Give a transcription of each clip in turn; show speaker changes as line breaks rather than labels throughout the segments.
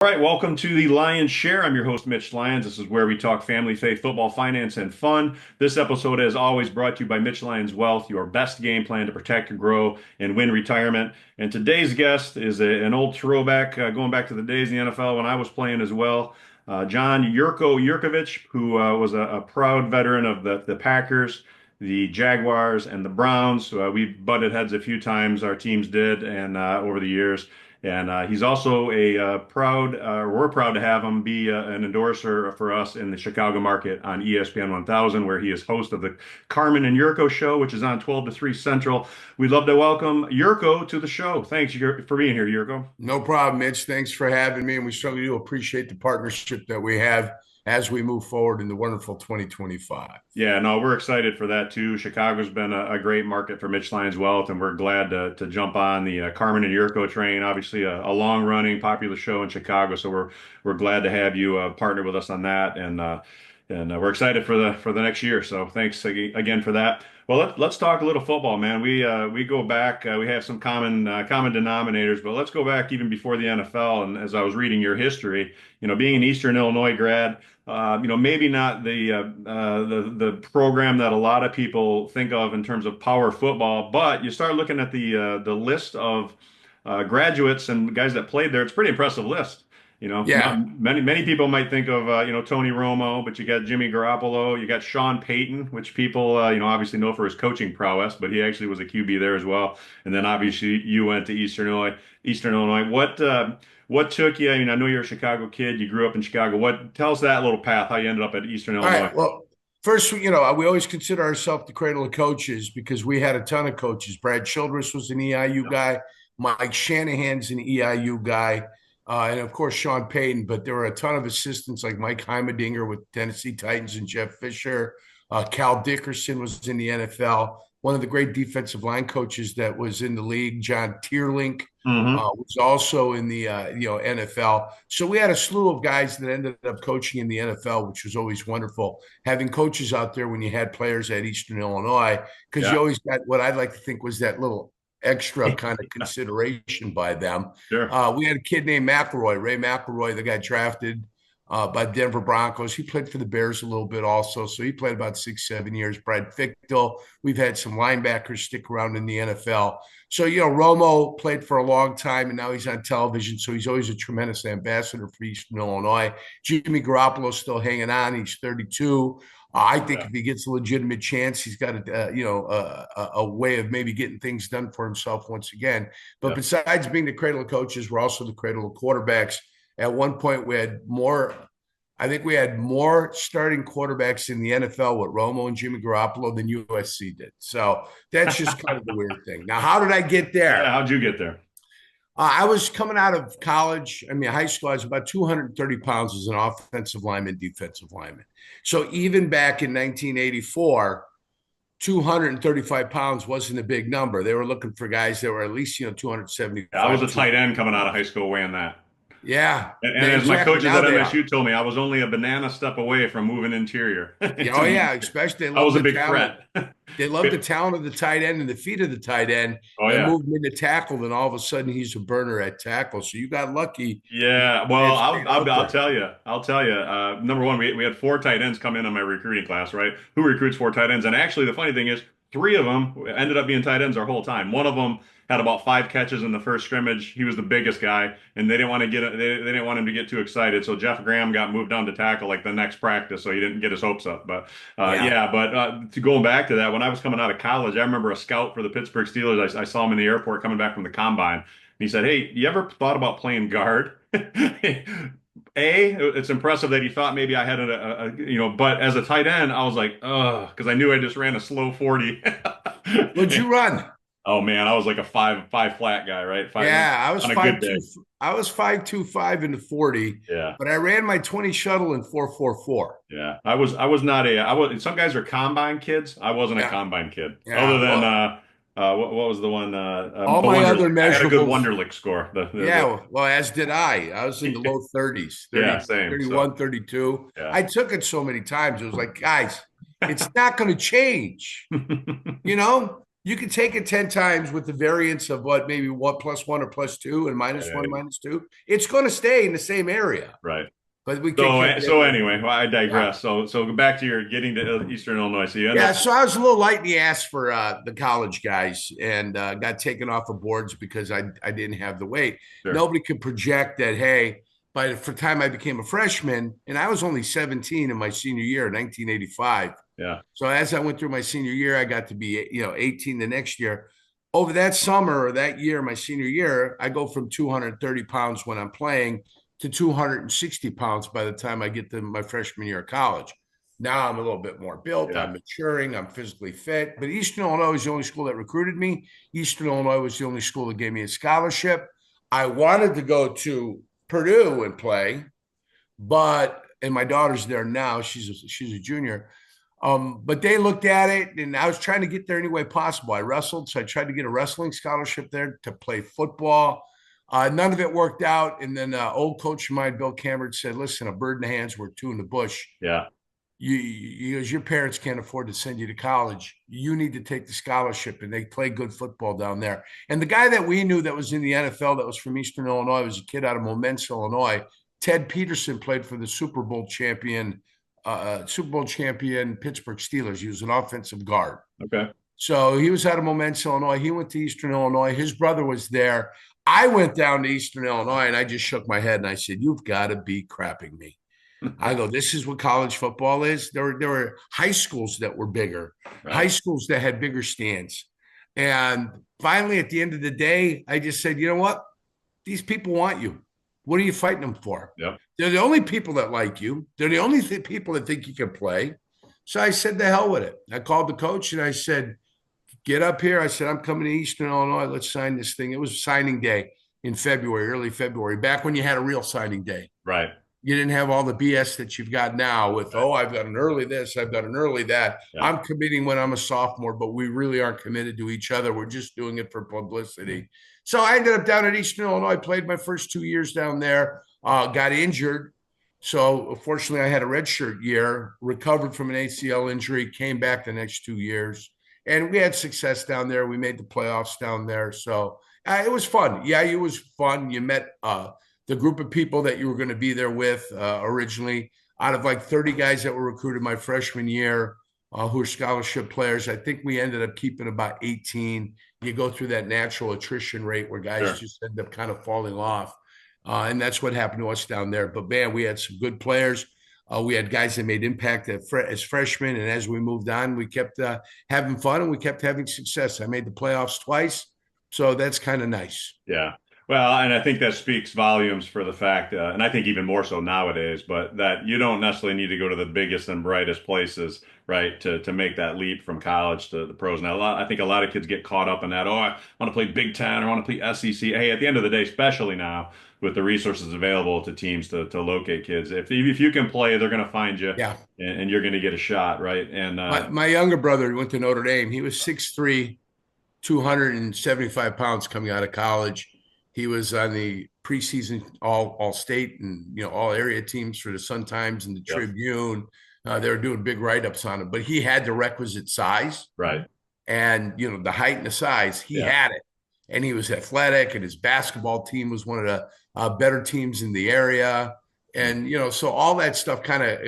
All right, welcome to the Lyons Share. I'm your host, Mitch Lyons. This is where we talk family, faith, football, finance, and fun. This episode is always brought to you by Mitch Lyons Wealth, your best game plan to protect, grow, and win retirement. And today's guest is an old throwback, going back to the days in the NFL when I was playing as well. John Yurkovich, who was a proud veteran of the Packers, the Jaguars, and the Browns. We've butted heads a few times, our teams did, and over the years. And he's also we're proud to have him be an endorser for us in the Chicago market on ESPN 1000, where he is host of the Carmen and Yurko Show, which is on 12 to 3 Central. We'd love to welcome Yurko to the show. Thanks for being here, Yurko.
No problem, Mitch. Thanks for having me. And we certainly do appreciate the partnership that we have as we move forward in the wonderful 2025.
Yeah, no, we're excited for that too. Chicago's been a great market for Mitch Lyons Wealth, and we're glad to jump on the Carmen and Yurko train. Obviously, a long-running, popular show in Chicago, so we're glad to have you partner with us on that, and we're excited for the next year. So thanks again for that. Well, let's talk a little football, man. We go back. We have some common denominators, but let's go back even before the NFL. And as I was reading your history, being an Eastern Illinois grad. Maybe not the program that a lot of people think of in terms of power football, but you start looking at the list of graduates and guys that played there. It's a pretty impressive list.
Yeah.
Many people might think of Tony Romo, but you got Jimmy Garoppolo, you got Sean Payton, which people obviously know for his coaching prowess, but he actually was a QB there as well. And then obviously you went to Eastern Illinois. Eastern Illinois. What took you? I mean, I know you're a Chicago kid. You grew up in Chicago. Tell us that little path, how you ended up at Eastern
All
Illinois.
right. Well, first, we always consider ourselves the cradle of coaches because we had a ton of coaches. Brad Childress was an EIU guy. Mike Shanahan's an EIU guy. And of course, Sean Payton. But there were a ton of assistants like Mike Heimerdinger with Tennessee Titans and Jeff Fisher. Cal Dickerson was in the NFL. One of the great defensive line coaches that was in the league, John Tierlink,
Hmm.
was also in the NFL. So we had a slew of guys that ended up coaching in the NFL, which was always wonderful. Having coaches out there when you had players at Eastern Illinois, because you
Yeah.
always got what I'd like to think was that little extra kind of consideration by them.
Sure.
We had a kid named McElroy, Ray McElroy, that got drafted by Denver Broncos. He played for the Bears a little bit also. So he played about 6, 7 years. Brad Fichtel. We've had some linebackers stick around in the NFL. So, Romo played for a long time and now he's on television. So he's always a tremendous ambassador for Eastern Illinois. Jimmy Garoppolo's still hanging on. He's 32. I think
Yeah.
if he gets a legitimate chance, he's got a way of maybe getting things done for himself once again. But
Yeah.
besides being the cradle of coaches, we're also the cradle of quarterbacks. At one point, I think we had more starting quarterbacks in the NFL with Romo and Jimmy Garoppolo than USC did. So that's just kind of the weird thing. Now, how did I get
Yeah.
there?
How'd you get there?
I was coming out of college. I mean, high school, I was about 230 pounds as an offensive lineman, defensive lineman. So even back in 1984, 235 pounds wasn't a big number. They were looking for guys that were at least,
Yeah, I was
275,
a tight end coming out of
200.
high school weighing that.
Yeah,
And as my
exactly.
coaches
Now
at
they are.
MSU told me, I was only a banana step away from moving interior.
Yeah, oh yeah, especially they
I
love
was a
the
big
talent.
threat.
They love the talent of the tight end and the feet of the tight end,
Oh
and
yeah.
move him into tackle. Then all of a sudden, he's a burner at tackle. So you got lucky.
Yeah, well,
It stayed out
I'll
there.
tell you. I'll tell you. Number one, we had four tight ends come in on my recruiting class, right? Who recruits four tight ends? And actually, the funny thing is, three of them ended up being tight ends our whole time. One of them had about five catches in the first scrimmage. He was the biggest guy, and they didn't want him to get too excited. So Jeff Graham got moved down to tackle like the next practice, so he didn't get his hopes up. But
Yeah.
yeah, but to going back to that, when I was coming out of college, I remember a scout for the Pittsburgh Steelers. I saw him in the airport coming back from the combine. He said, "Hey, you ever thought about playing guard?" It's impressive that he thought maybe I had but as a tight end, I was like, ugh, because I knew I just ran a slow 40.
Would you run?
Oh man, I was like a five flat guy, right? Five
Yeah, I was
on a good
5'2".
day.
I was 5'2", 5 in the 40,
Yeah,
but I ran my 20 shuttle in 4.44.
yeah. I was not a I was some guys are combine kids. I wasn't a
Yeah,
combine kid. Other
yeah.
than
Well,
what was the one
all
the
my other
Wonderlic. I had a good
measurables.
Wonderlic score.
Yeah, well, as did I. I was in the low 30s,
Yeah,
30,
same. So
31, 32.
yeah.
I took it so many times. It was like, guys, it's not going to change. You know, You can take it 10 times with the variance of what, maybe what, +1 or +2 and -1,
Yeah,
-2. It's going to stay in the same area,
right.
but we can't
So,
get
so
any.
anyway, well, I
Yeah.
digress. So go back to your getting to Eastern Illinois. So you end
Yeah,
up,
so I was a little light in the ass for the college guys, and got taken off of boards because I didn't have the weight.
sure,
Nobody could project that. Hey, by the time I became a freshman, and I was only 17 in my senior year, 1985.
yeah,
So as I went through my senior year, I got to be 18 the next year. Over that summer or that year, my senior year, I go from 230 pounds when I'm playing to 260 pounds by the time I get to my freshman year of college. Now I'm a little bit more built.
yeah,
I'm maturing. I'm physically fit. But Eastern Illinois was the only school that recruited me. Eastern Illinois was the only school that gave me a scholarship. I wanted to go to Purdue and play, and my daughter's there now. She's a junior. But they looked at it, and I was trying to get there any way possible. I wrestled, so I tried to get a wrestling scholarship there to play football. None of it worked out. And then old coach of mine, Bill Cameron, said, "Listen, a bird in the hand's worth two in the bush.
yeah,
Your parents can't afford to send you to college. You need to take the scholarship." And they play good football down there. And the guy that we knew that was in the NFL that was from Eastern Illinois was a kid out of Momence, Illinois. Ted Peterson played for the Super Bowl champion Pittsburgh Steelers. He was an offensive guard.
okay,
So he was out of Momence, Illinois. He went to Eastern Illinois. His brother was there. I went down to Eastern Illinois, and I just shook my head and I said, "You've got to be crapping me." I go, "This is what college football is." There were high schools that were bigger, high
right,
schools that had bigger stands. And finally, at the end of the day, I just said, "You know what? These people want you. What are you fighting them for?
yep,
They're the only people that like you. They're the only people that think you can play." So I said, "The hell with it." I called the coach and I said, "Get up here." I said, "I'm coming to Eastern Illinois. Let's sign this thing." It was signing day in February, early February, back when you had a real signing day.
right,
You didn't have all the BS that you've got now with,
right,
"Oh, I've got an early this, I've got an early that."
yeah,
I'm committing when I'm a sophomore, but we really aren't committed to each other. We're just doing it for publicity. So I ended up down at Eastern Illinois, played my first 2 years down there, got injured. So fortunately, I had a redshirt year, recovered from an ACL injury, came back the next 2 years, and we had success down there. We made the playoffs down there. So it was fun. Yeah, it was fun. You met the group of people that you were going to be there with originally. Out of like 30 guys that were recruited my freshman year, who are scholarship players, I think we ended up keeping about 18. You go through that natural attrition rate where guys
sure,
just end up kind of falling off. And that's what happened to us down there. But man, we had some good players. We had guys that made impact as freshmen. And as we moved on, we kept having fun and we kept having success. I made the playoffs twice. So that's kind of nice.
yeah. Well, and I think that speaks volumes for the fact, and I think even more so nowadays, but that you don't necessarily need to go to the biggest and brightest places, right, to make that leap from college to the pros. Now, I think a lot of kids get caught up in that. Oh, I want to play Big Ten, or I want to play SEC. Hey, at the end of the day, especially now with the resources available to teams to locate kids, if you can play, they're going to find you,
Yeah.
and you're going to get a shot, right? And
My younger brother went to Notre Dame. He was 6'3", 275 pounds coming out of college. He was on the preseason all state and all area teams for the Sun Times and the
yep,
Tribune. They were doing big write ups on him, but he had the requisite size
right,
and the height and the size. He
yeah,
had it, and he was athletic. And his basketball team was one of the better teams in the area. And so all that stuff kind of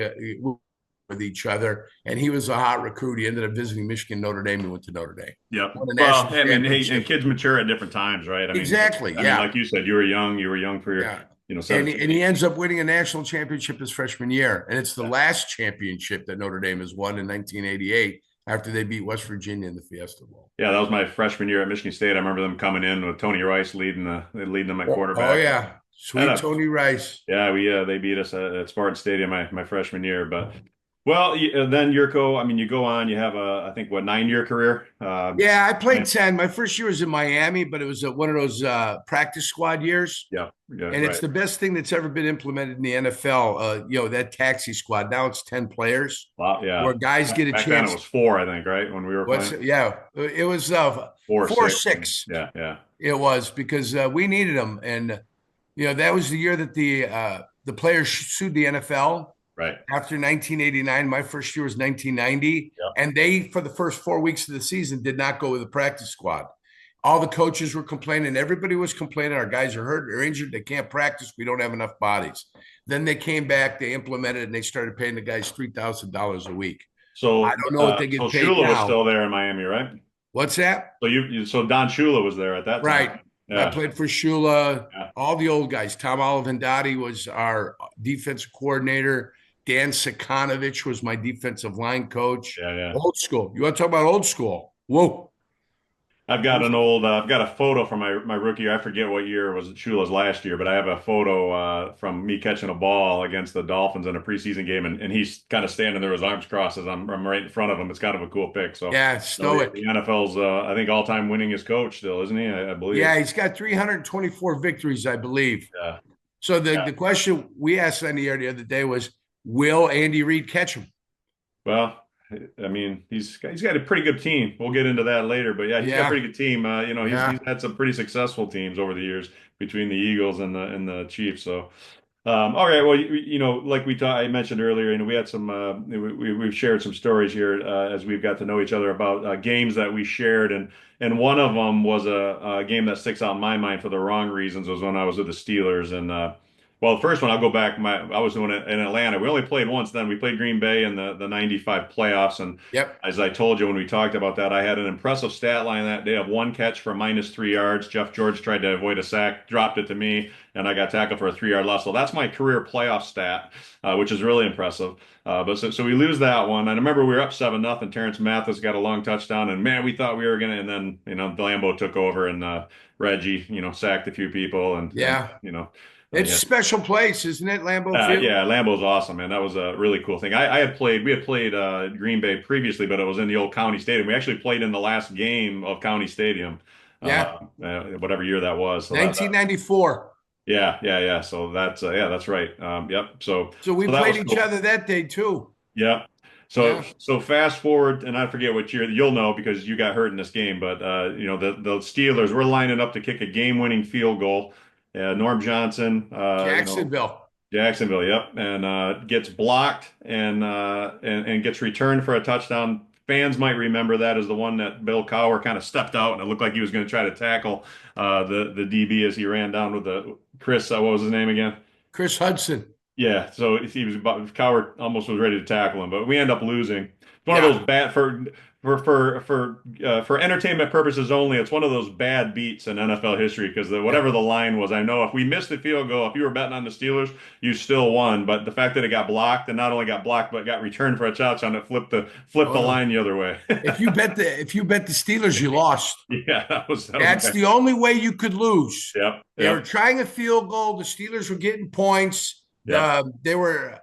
with each other. And he was a hot recruit. He ended up visiting Michigan, Notre Dame, and went to Notre Dame.
yep.
Won a
Well,
national
I mean, hey, and
championship.
kids mature at different times, right?
Exactly.
I mean,
Yeah.
like you said, you were young for your,
Yeah. And
17.
he ends up winning a national championship his freshman year. And it's the last championship that Notre Dame has won in 1988 after they beat West Virginia in the Fiesta Bowl.
Yeah, that was my freshman year at Michigan State. I remember them coming in with Tony Rice leading them at
Oh,
quarterback.
yeah.
Had
Sweet
a
Tony Rice.
Yeah, we they beat us at Spartan Stadium my freshman year. But well, then Yurko, I mean, you go on. You have I think what 9-year career.
Yeah, I played
And-
10. My first year was in Miami, but it was one of those practice squad years.
yeah, yeah,
And it's
right.
the best thing that's ever been implemented in the NFL. That taxi squad. Now it's 10 players
Wow, yeah.
where guys get a
Back then it
chance.
was 4, I think, right? When we were playing
Yeah, it was
4,
4-6.
Yeah, yeah,
It was because we needed them. And, that was the year that the players sued the NFL
Right.
after 1989. My first year was 1990.
Yep.
And they, for the first 4 weeks of the season, did not go with the practice squad. All the coaches were complaining. Everybody was complaining. Our guys are hurt or injured. They can't practice. We don't have enough bodies. Then they came back, they implemented it, and they started paying the guys $3,000 a week. I
So,
don't know what they
so
get paid
Shula was
now.
still there in Miami, right?
What's that?
So so Don Shula was there at that time.
Right. I
Yeah.
played for Shula,
Yeah.
all the old guys. Tom Olivendati was our defensive coordinator. Dan Sikonovich was my defensive line coach.
Yeah. Yeah.
Old school. You want to talk about old school? Whoa.
I've got a photo from my rookie year. I forget what year it was Shula's last year, but I have a photo from me catching a ball against the Dolphins in a preseason game, and he's kind of standing there with his arms crossed as I'm right in front of him. It's kind of a cool pic. So,
Yeah,
the
stoic.
NFL's I think all-time winningest coach still, isn't he? I believe.
Yeah, he's got 324 victories, I believe.
Yeah.
So the,
Yeah.
the question we asked on the air the other day was, will Andy Reid catch him?
Well, I mean, he's got a pretty good team. We'll get into that later, but yeah, he's got a
Yeah.
pretty good team.
Yeah.
He's had some pretty successful teams over the years between the Eagles and the Chiefs. So, all right. Well, like I mentioned earlier, we had some we've shared some stories here as we've got to know each other about games that we shared, and one of them was a game that sticks out in my mind for the wrong reasons was when I was with the Steelers and. Well, the first one, I'll go back. I was doing it in Atlanta. We only played once then. We played Green Bay in the 95 playoffs. And
Yep.
as I told you when we talked about that, I had an impressive stat line that day of one catch for -3 yards. Jeff George tried to avoid a sack, dropped it to me, and I got tackled for a 3-yard loss. So that's my career playoff stat, which is really impressive. But so we lose that one. And I remember we were up 7-0. Terrence Mathis got a long touchdown. And man, we thought we were going to. And then, Lambeau took over and Reggie, sacked a few people. And
Yeah.
you know.
It's
Yeah.
a special place, isn't it, Lambeau Field?
Yeah, Lambeau's awesome, man. That was a really cool thing. We had played Green Bay previously, but it was in the old County Stadium. We actually played in the last game of County Stadium,
Yeah.
whatever year that was. So
1994.
yeah. So that's right. Yep.
So we
So that
played
was
each
cool.
other that day too.
Yeah.
Yeah.
So fast forward, and I forget what year you'll know because you got hurt in this game, but the Steelers were lining up to kick a game-winning field goal. Norm Johnson,
Jacksonville.
Jacksonville, yep, and gets blocked and gets returned for a touchdown. Fans might remember that as the one that Bill Cowher kind of stepped out and it looked like he was going to try to tackle the DB as he ran down with the Chris. What was his name again?
Chris Hudson.
Yeah, so he was Cowher almost was ready to tackle him, but we end up losing. It's one of
Yeah.
those bad for entertainment purposes only. It's one of those bad beats in NFL history because whatever the line was, I know if we missed the field goal, if you were betting on the Steelers, you still won. But the fact that it got blocked and not only got blocked but got returned for a touchdown, it flipped the
Oh,
line the other way.
if you bet the Steelers, you lost.
Yeah, that was
That's
bad.
the only way you could lose.
Yep,
They were
yep,
trying a field goal. The Steelers were getting points.
yep.
They were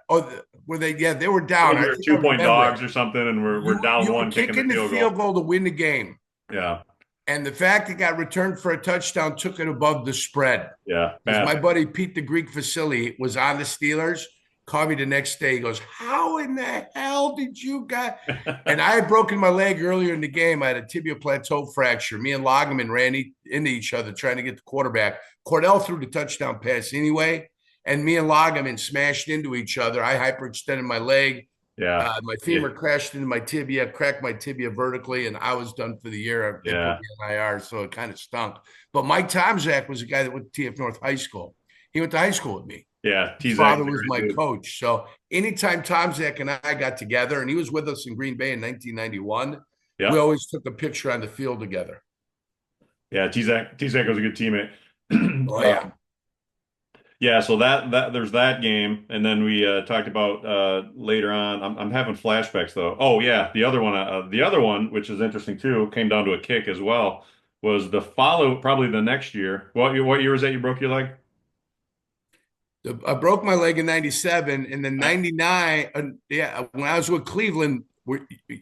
were they? Yeah, they were
I
down.
think we
I
were
think I
2-point
remember
dogs
it.
or something, and we're down
You were
one kicking
kicking
the
the
field
field
goal.
goal to win the game,
Yeah,
and the fact it got returned for a touchdown took it above the spread.
yeah,
Because my
bad.
buddy Pete the Greek Vasily was on the Steelers. Called me the next day. He goes, "How in the hell did you got?" And I had broken my leg earlier in the game. I had a tibia plateau fracture. Me and Lagerman ran into each other trying to get the quarterback. Cordell threw the touchdown pass anyway, and me and Lagerman smashed into each other. I hyperextended my leg.
Yeah,
My
yeah,
femur crashed into my tibia, cracked my tibia vertically, and I was done for the year. They put
yeah,
me in IR, so it kind of stunk. But Mike Tomczak was a guy that went to TF North High School. He went to high school with me.
yeah.
His
T-Zag's
father
a
was my
great dude.
coach. So anytime Tomczak and I got together, and he was with us in Green Bay in 1991, we
Yeah,
always took a picture on the field together.
yeah. T-Zag was a good teammate.
Oh, yeah.
Yeah, so that there's that game, and then we talked about later on. I'm having flashbacks though. Oh yeah, the other one, which is interesting too, came down to a kick as well. Was probably the next year? What year was that you broke your leg?
I broke my leg in 97, and then 99. Yeah, when I was with Cleveland,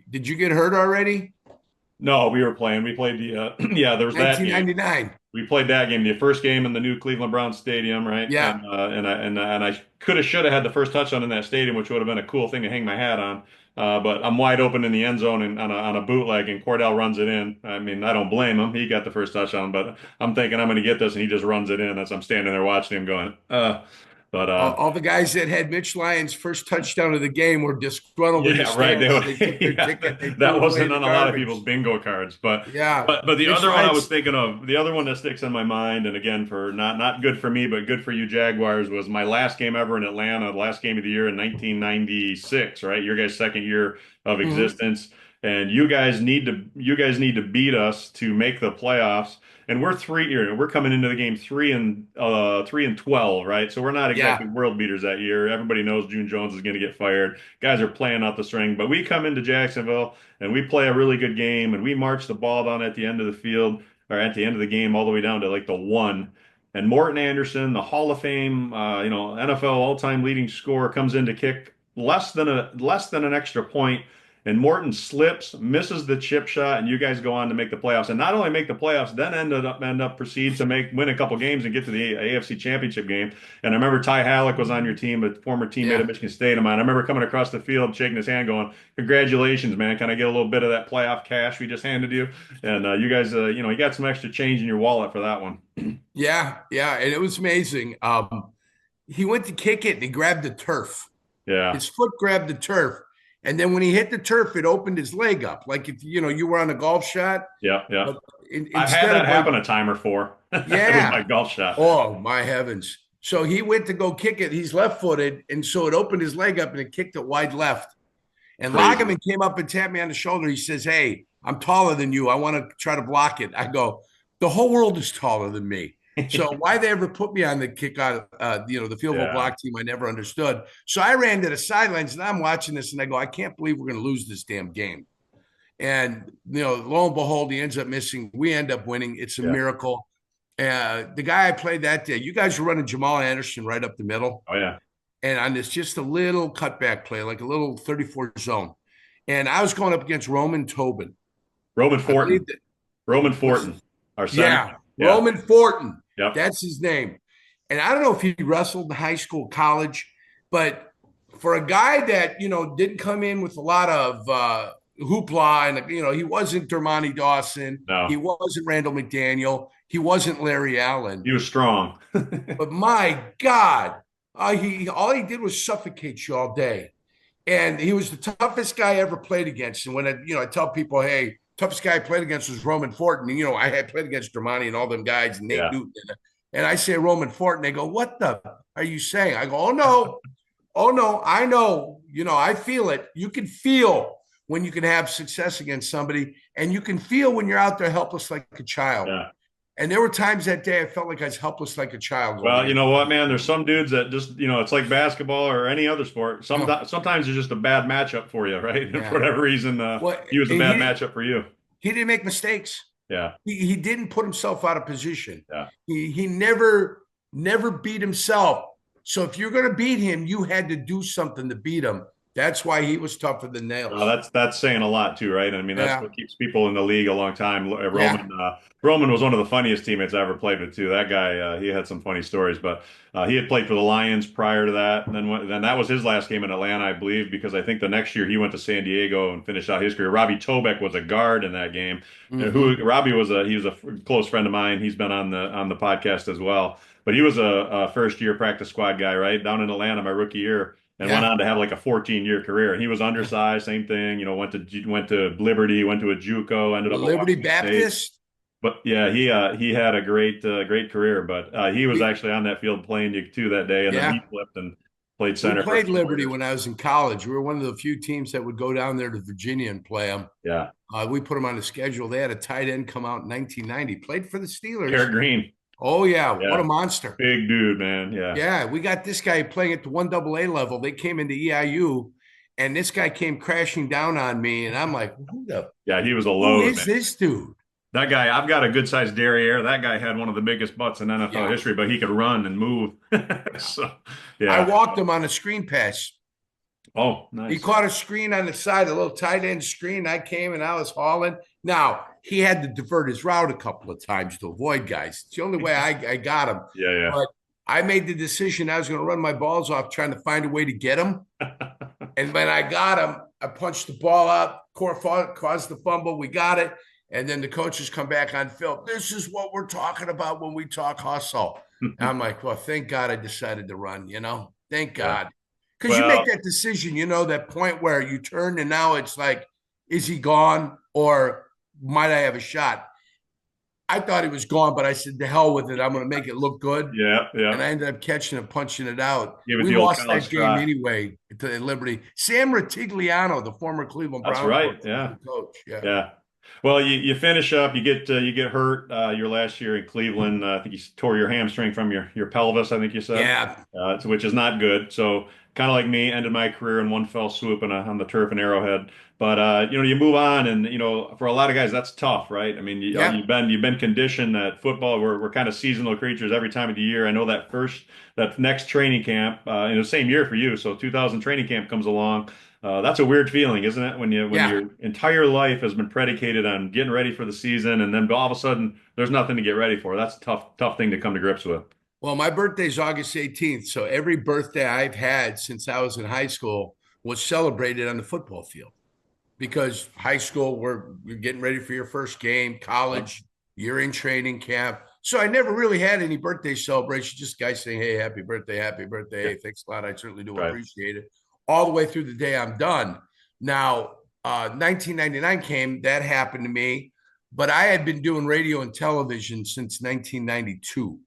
did you get hurt already?
No, we were playing. We played the yeah. There was that game.
1999.
We played that game, the first game in the new Cleveland Browns stadium, right?
Yeah.
And I should have had the first touchdown in that stadium, which would have been a cool thing to hang my hat on. But I'm wide open in the end zone and on a bootleg, and Cordell runs it in. I mean, I don't blame him. He got the first touchdown, but I'm thinking I'm going to get this, and he just runs it in as I'm standing there watching him going. But
All the guys that had Mitch Lyons' first touchdown of the game were disgruntled in the
yeah, right.
stands. They took their ticket. They
That
threw it away in
wasn't
the
on a lot of people's
garbage.
bingo cards. But
Yeah,
but the
Mitch
other one I was
Lyons.
thinking of, the other one that sticks in my mind, and again for not good for me, but good for you Jaguars, was my last game ever in Atlanta, the last game of the year in 1996. Right, your guys' second year of
Mhm.
existence, and you guys need to beat us to make the playoffs. And we're coming into the game 3-12, right? So we're not exactly
Yeah,
world beaters that year. Everybody knows June Jones is going to get fired. Guys are playing out the string, but we come into Jacksonville and we play a really good game and we march the ball down at the end of the field or at the end of the game all the way down to like the one. And Morton Anderson, the Hall of Fame, NFL all-time leading scorer, comes in to kick less than an extra point, and Morton slips, misses the chip shot, and you guys go on to make the playoffs. And not only make the playoffs, then end up proceed to win a couple games and get to the AFC Championship game. And I remember Ty Halleck was on your team, a former teammate of
yeah,
Michigan State of mine. I remember coming across the field, shaking his hand, going, "Congratulations, man! Can I get a little bit of that playoff cash we just handed you?" And you guys, you got some extra change in your wallet for that one.
yeah. And it was amazing. He went to kick it and he grabbed the turf.
Yeah,
His foot grabbed the turf. And then when he hit the turf, it opened his leg up. Like if you were on a golf shot,
yeah, yeah.
but
I've had
instead
that
of like,
happen a time or four with my
yeah.
golf shot.
Oh my heavens. So he went to go kick it. He's left-footed, and so it opened his leg up and it kicked it wide left. And
Crazy.
Lagerman came up and tapped me on the shoulder. He says, "Hey, I'm taller than you. I want to try to block it." I go, "The whole world is taller than me." So why they ever put me on the kick out, the field goal
Yeah,
block team, I never understood. So I ran to the sidelines and I'm watching this and I go, I can't believe we're going to lose this damn game. And lo and behold, he ends up missing. We end up winning. It's a
yeah.
miracle. The guy I played that day, you guys were running Jamal Anderson right up the middle,
Oh yeah.
and on this just a little cutback play, like a little 34 zone. And I was going up against Roman Tobin.
Roman
I believe
Fortin.
that.
Roman
What's
Fortin, our center.
Yeah,
Yeah.
Roman Fortin.
Yep.
That's his name. And I don't know if he wrestled in high school, college, but for a guy that, didn't come in with a lot of hoopla and, he wasn't Dermontti Dawson, he
No,
wasn't Randall McDaniel, he wasn't Larry Allen.
he was strong.
But my God, all he did was suffocate you all day. And he was the toughest guy I ever played against. And when I tell people, hey, toughest guy I played against was Roman Fortin. And, I had played against Dermontti and all them guys and Nate
Yeah.
Newton. And I say Roman Fortin. They go, what the are you saying? I go, oh no. Oh no, I know. I feel it. You can feel when you can have success against somebody, and you can feel when you're out there helpless like a child.
Yeah.
And there were times that day I felt like I was helpless like a child going
Well, you
against.
know what, man? There's some dudes that just, it's like basketball or any other sport.
Oh,
Sometimes it's just a bad matchup for you, right? And for
yeah.
whatever reason,
Well,
he was a
and
bad matchup for you.
he didn't make mistakes.
Yeah.
He didn't put himself out of position.
Yeah.
He never beat himself. So if you're going to beat him, you had to do something to beat him. That's why he was tougher than nails.
That's saying a lot too, right? I mean, that's
Yeah,
what keeps people in the league a long time.
yeah.
Roman was one of the funniest teammates I ever played with too. That guy, he had some funny stories, but he had played for the Lions prior to that, and then that was his last game in Atlanta, I believe, because I think the next year he went to San Diego and finished out his career. Robbie Tobeck was a guard in that game.
Mm-hmm.
Robbie was a close friend of mine. He's been on the podcast as well, but he was a first year practice squad guy, right, down in Atlanta my rookie year. And went
Yeah.
on to have like a 14-year career. And he was undersized, same thing. Went to Liberty, went to a JUCO, ended up at
Liberty
Washington State.
Baptist.
But yeah, he had a great career. But he was actually on that field playing you too that day, and then
Yeah.
he flipped and played
We
center for a
played
few more
Liberty
years.
when I was in college. We were one of the few teams that would go down there to Virginia and play them.
Yeah,
We put them on the schedule. They had a tight end come out in 1990, played for the Steelers.
Garrett Green.
Oh, yeah. What a
Yeah,
monster.
big dude, man. Yeah,
Yeah. We got this guy playing at the 1AA level. They came into EIU, and this guy came crashing down on me. And I'm like,
yeah, he was a
who
load,
is
man.
this dude?
That guy, I've got a good sized derriere. That guy had one of the biggest butts in NFL
Yeah.
history, but he could run and move. So,
I
yeah.
walked him on a screen pass.
Oh,
He
nice.
caught a screen on the side, a little tight end screen. I came and I was hauling. Now, he had to divert his route a couple of times to avoid guys. It's the only way I got him.
Yeah,
But I made the decision I was going to run my balls off trying to find a way to get him.
yeah.
And when I got him, I punched the ball up, caused the fumble. We got it. And then the coaches come back on film. This is what we're talking about when we talk hustle. And I'm like, well, thank God I decided to run, thank
Yeah.
God. Because you make
Well,
that decision, that point where you turn and now it's like, is he gone or might I have a shot? I thought he was gone, but I said, to hell with it. I'm going to make it look good.
yeah, yeah.
And I ended up catching it, punching it out.
Give it
We
the old
lost
college
that game
try.
anyway to Liberty. Sam Ratigliano, the former Cleveland
That's
Brown
right.
coach, was
Yeah.
the coach. Yeah.
Yeah. Well, you finish up, you get hurt your last year in Cleveland. I think you tore your hamstring from your pelvis, I think you said,
Yeah.
which is not good. So kind of like me, ended my career in one fell swoop on the turf in Arrowhead. But you move on, and for a lot of guys, that's tough, right? I mean,
Yeah.
you've been conditioned that football, we're kind of seasonal creatures every time of the year. I know that next training camp in the same year for you, so 2000 training camp comes along. That's a weird feeling, isn't it? When
Yeah.
your entire life has been predicated on getting ready for the season, and then all of a sudden there's nothing to get ready for. That's a tough thing to come to grips with.
Well, my birthday's August 18th. So every birthday I've had since I was in high school was celebrated on the football field because high school, you're getting ready for your first game,
Yep.
college, you're in training camp. So I never really had any birthday celebration, just guys saying, hey, happy birthday, happy birthday.
Yeah.
Hey, thanks a lot. I certainly do
Right.
appreciate it. All the way through the day I'm done. Now, 1999 came, that happened to me, but I had been doing radio and television since 1992.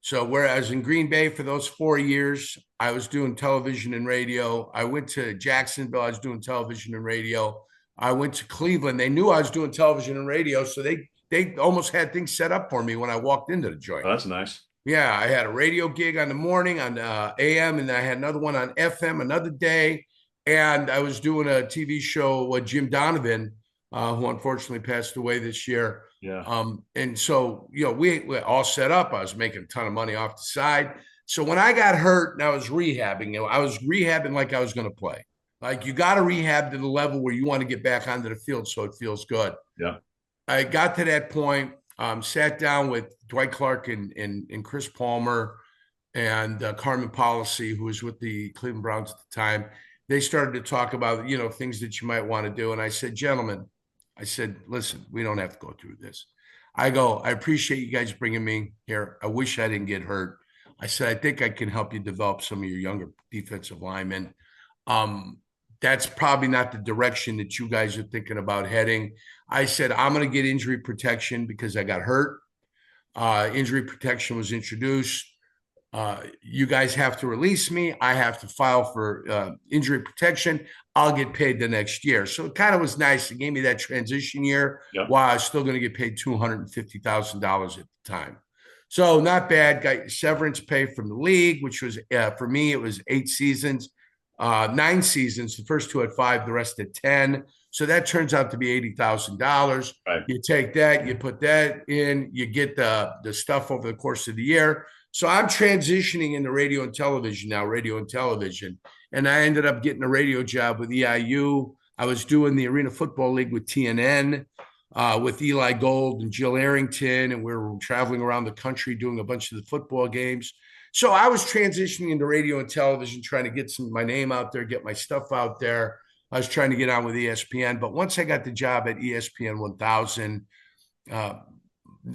So whereas in Green Bay for those 4 years, I was doing television and radio. I went to Jacksonville, I was doing television and radio. I went to Cleveland. They knew I was doing television and radio, so they almost had things set up for me when I walked into the joint.
Oh, that's nice.
Yeah, I had a radio gig on the morning on AM, and I had another one on FM another day. And I was doing a TV show with Jim Donovan, who unfortunately passed away this year.
Yeah.
And so, we all set up. I was making a ton of money off the side. So when I got hurt and I was rehabbing, I was rehabbing like I was going to play. Like you got to rehab to the level where you want to get back onto the field so it feels good.
Yeah.
I got to that point, sat down with Dwight Clark and Chris Palmer and Carmen Policy, who was with the Cleveland Browns at the time. They started to talk about, things that you might want to do. And I said, gentlemen, listen, we don't have to go through this. I appreciate you guys bringing me here. I wish I didn't get hurt. I said, I think I can help you develop some of your younger defensive linemen. That's probably not the direction that you guys are thinking about heading. I said, I'm going to get injury protection because I got hurt. Injury protection was introduced. You guys have to release me. I have to file for injury protection. I'll get paid the next year. So it kind of was nice. It gave me that transition year while I was still going to get paid $250,000 at the time. So not bad. Got severance pay from the league, which was, for me, it was 8 seasons, 9 seasons. The first 2 had 5, the rest had 10. So that turns out to be $80,000.
Right.
You take that, you put that in, you get the stuff over the course of the year. So I'm transitioning into radio and television now, And I ended up getting a radio job with EIU. I was doing the Arena Football League with TNN, with Eli Gold and Jill Arrington. And we were traveling around the country doing a bunch of the football games. So I was transitioning into radio and television, trying to get my name out there, get my stuff out there. I was trying to get on with ESPN. But once I got the job at ESPN 1000,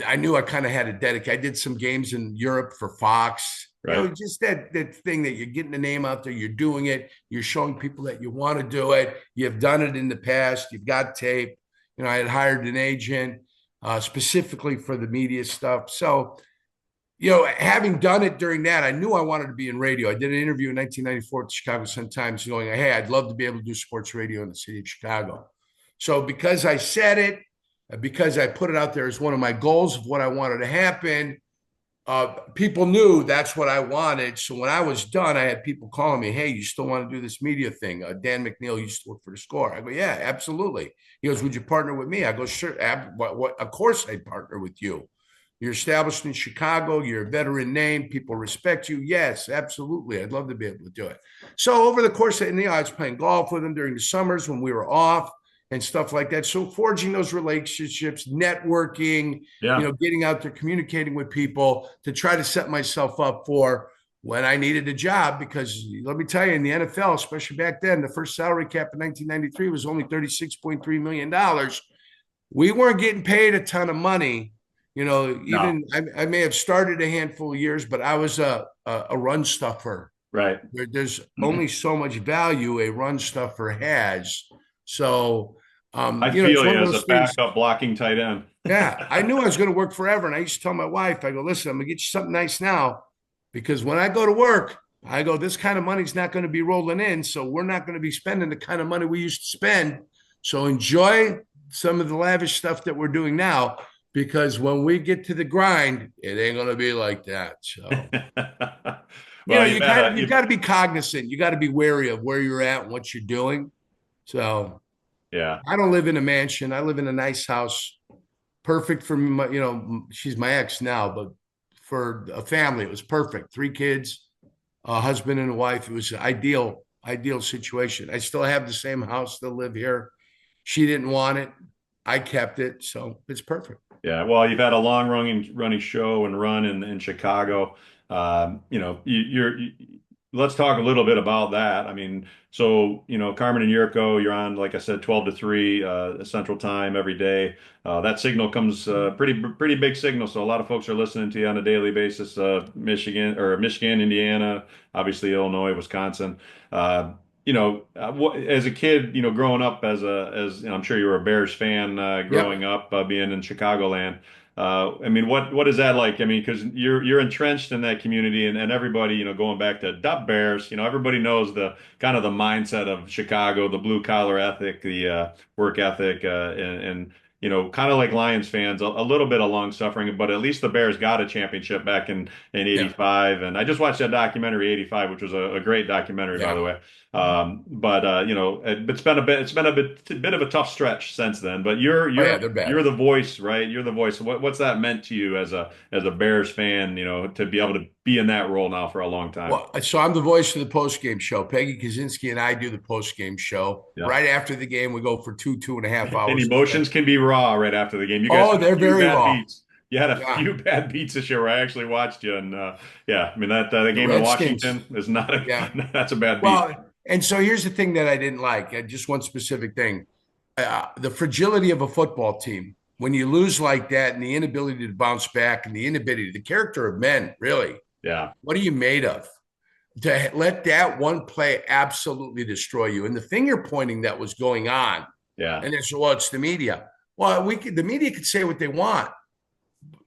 I knew I kind of had to dedicate. I did some games in Europe for Fox.
Right.
Just that thing that you're getting the name out there, you're doing it, you're showing people that you want to do it. You've done it in the past. You've got tape. I had hired an agent specifically for the media stuff. So, having done it during that, I knew I wanted to be in radio. I did an interview in 1994 at the Chicago Sun-Times going, hey, I'd love to be able to do sports radio in the city of Chicago. So because I said it, because I put it out there as one of my goals of what I wanted to happen, people knew that's what I wanted. So when I was done, I had people calling me, hey, you still want to do this media thing? Dan McNeil used to work for The Score. I go, yeah, absolutely. He goes, would you partner with me? I go, sure. Of course I'd partner with you. You're established in Chicago. You're a veteran name. People respect you. Yes, absolutely. I'd love to be able to do it. So over the course of, I was playing golf with him during the summers when we were off and stuff like that. So forging those relationships, networking, getting out there, communicating with people to try to set myself up for when I needed a job. Because let me tell you, in the NFL, especially back then, the first salary cap in 1993 was only $36.3 million. We weren't getting paid a ton of money
No.
Even I may have started a handful of years, but I was a run stuffer.
Right.
There's only so much value a run stuffer has. So,
I
it's
feel
one
you
of
as a
those things.
backup blocking tight end.
Yeah, I knew I was going to work forever. And I used to tell my wife, I go, listen, I'm going to get you something nice now because when I go to work, I go, this kind of money's not going to be rolling in. So we're not going to be spending the kind of money we used to spend. So enjoy some of the lavish stuff that we're doing now because when we get to the grind, it ain't going to be like that. So,
Well,
you you've got to be cognizant. You got to be wary of where you're at and what you're doing. So
yeah.
I don't live in a mansion. I live in a nice house perfect for my, she's my ex now, but for a family, it was perfect. Three kids, a husband and a wife. It was an ideal situation. I still have the same house, still live here. She didn't want it. I kept it. So it's perfect.
Yeah, well, you've had a long running show and run in Chicago. Let's talk a little bit about that. I mean, so Carmen and Yurko, you're on, like I said, 12 to 3 Central Time every day. That signal comes pretty big signal. So a lot of folks are listening to you on a daily basis. Michigan, Indiana, obviously Illinois, Wisconsin. As a kid, growing up as I'm sure you were a Bears fan growing
Yep.
up, being in Chicagoland. I mean, what is that like? I mean, because you're entrenched in that community, and everybody, going back to Dub Bears, everybody knows the kind of the mindset of Chicago, the blue collar ethic, the work ethic, and kind of like Lions fans, a little bit of long suffering, but at least the Bears got a championship back in
Yeah.
'85, and I just watched that documentary '85, which was a great documentary, by the
Yeah.
way. But it's been a bit of a tough stretch since then. But you're
Oh,
you're
yeah. They're bad.
you're the voice, right? You're the voice. What's that meant to you as a Bears fan? To be able to be in that role now for a long time.
Well, so I'm the voice of the post game show. Peggy Kaczynski and I do the post game show.
Yeah.
Right after the game, we go for 2.5
And
hours.
emotions can be raw right after the game. You guys
Oh,
had a
they're
few
very
bad
raw.
beats. You had a
Yeah.
few bad beats this year where I actually watched you, and yeah, I mean that the
The
game in
Redskins.
Washington is not a
Yeah.
that's a bad beat.
Well, and so here's the thing that I didn't like. Just one specific thing. The fragility of a football team. When you lose like that and the inability to bounce back and the inability, the character of men, really,
Yeah,
what are you made of? To let that one play absolutely destroy you. And the finger pointing that was going on,
yeah,
and it's, well, it's the media. Well, the media could say what they want.